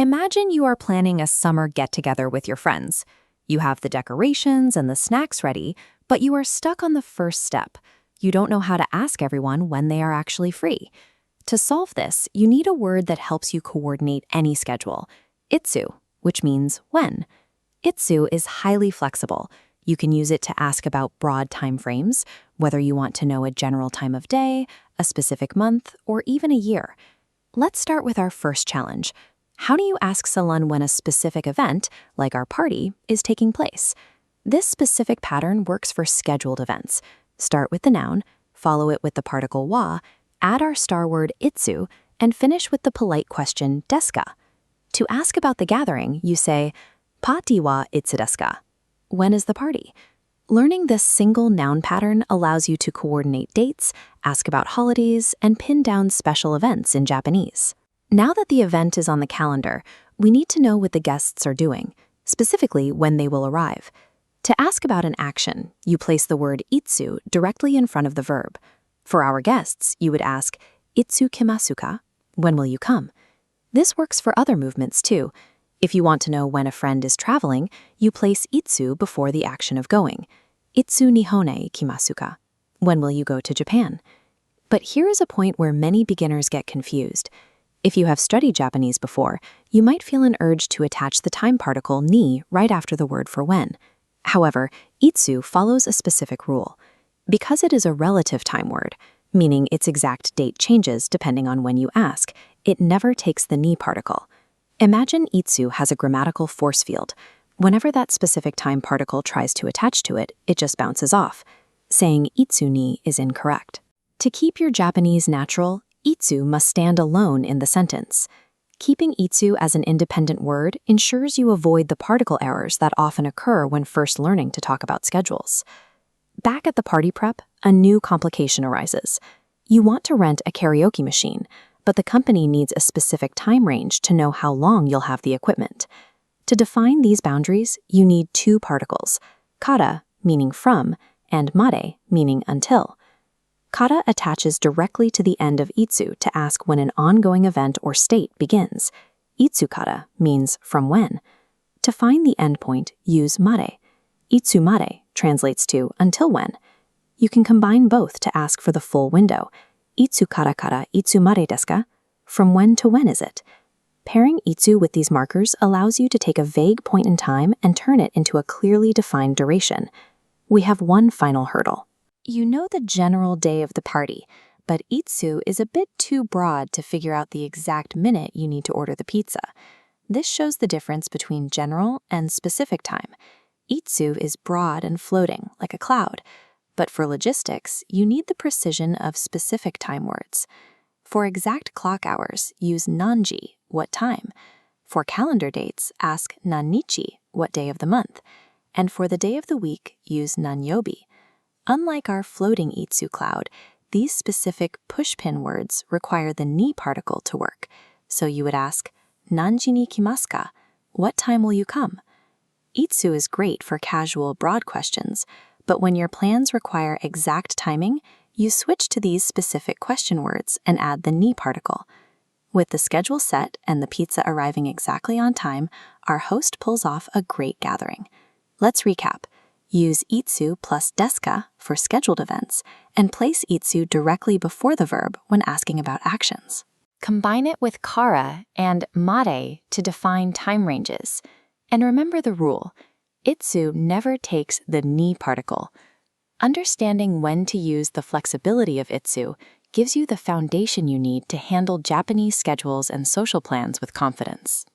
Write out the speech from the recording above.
Imagine you are planning a summer get-together with your friends. You have the decorations and the snacks ready, but you are stuck on the first step. You don't know how to ask everyone when they are actually free. To solve this, you need a word that helps you coordinate any schedule. Itsu, which means when. Itsu is highly flexible. You can use it to ask about broad time frames, whether you want to know a general time of day, a specific month, or even a year. Let's start with our first challenge. How do you ask someone when a specific event, like our party, is taking place? This specific pattern works for scheduled events. Start with the noun, follow it with the particle wa, add our star word itsu, and finish with the polite question desu ka. To ask about the gathering, you say, Party wa itsu desu ka? When is the party? Learning this single noun pattern allows you to coordinate dates, ask about holidays, and pin down special events in Japanese. Now that the event is on the calendar, we need to know what the guests are doing, specifically when they will arrive. To ask about an action, you place the word itsu directly in front of the verb. For our guests, you would ask, Itsu kimasu ka? When will you come? This works for other movements too. If you want to know when a friend is traveling, you place itsu before the action of going. Itsu Nihon he ikimasu ka? When will you go to Japan? But here is a point where many beginners get confused. If you have studied Japanese before, you might feel an urge to attach the time particle ni right after the word for when. However, itsu follows a specific rule. Because it is a relative time word, meaning its exact date changes depending on when you ask, it never takes the ni particle. Imagine itsu has a grammatical force field. Whenever that specific time particle tries to attach to it, it just bounces off. Saying itsu ni is incorrect. To keep your Japanese natural, itsu must stand alone in the sentence. Keeping itsu as an independent word ensures you avoid the particle errors that often occur when first learning to talk about schedules. Back at the party prep, a new complication arises. You want to rent a karaoke machine, but the company needs a specific time range to know how long you'll have the equipment. To define these boundaries, you need two particles, kara, meaning from, and made, meaning until. Kara attaches directly to the end of itsu to ask when an ongoing event or state begins. Itsu kara means from when. To find the endpoint, use made. Itsu made translates to until when. You can combine both to ask for the full window. Itsu kara kara itsu made desu ka? From when to when is it? Pairing itsu with these markers allows you to take a vague point in time and turn it into a clearly defined duration. We have one final hurdle. You know the general day of the party, but itsu is a bit too broad to figure out the exact minute you need to order the pizza. This shows the difference between general and specific time. Itsu is broad and floating, like a cloud. But for logistics, you need the precision of specific time words. For exact clock hours, use nanji, what time. For calendar dates, ask nannichi, what day of the month. And for the day of the week, use nanyobi. Unlike our floating itsu cloud, these specific pushpin words require the ni particle to work. So you would ask, nanji ni kimasu ka? What time will you come? Itsu is great for casual, broad questions, but when your plans require exact timing, you switch to these specific question words and add the ni particle. With the schedule set and the pizza arriving exactly on time, our host pulls off a great gathering. Let's recap. Use itsu plus desu ka for scheduled events, and place itsu directly before the verb when asking about actions. Combine it with kara and made to define time ranges. And remember the rule, itsu never takes the ni particle. Understanding when to use the flexibility of itsu gives you the foundation you need to handle Japanese schedules and social plans with confidence.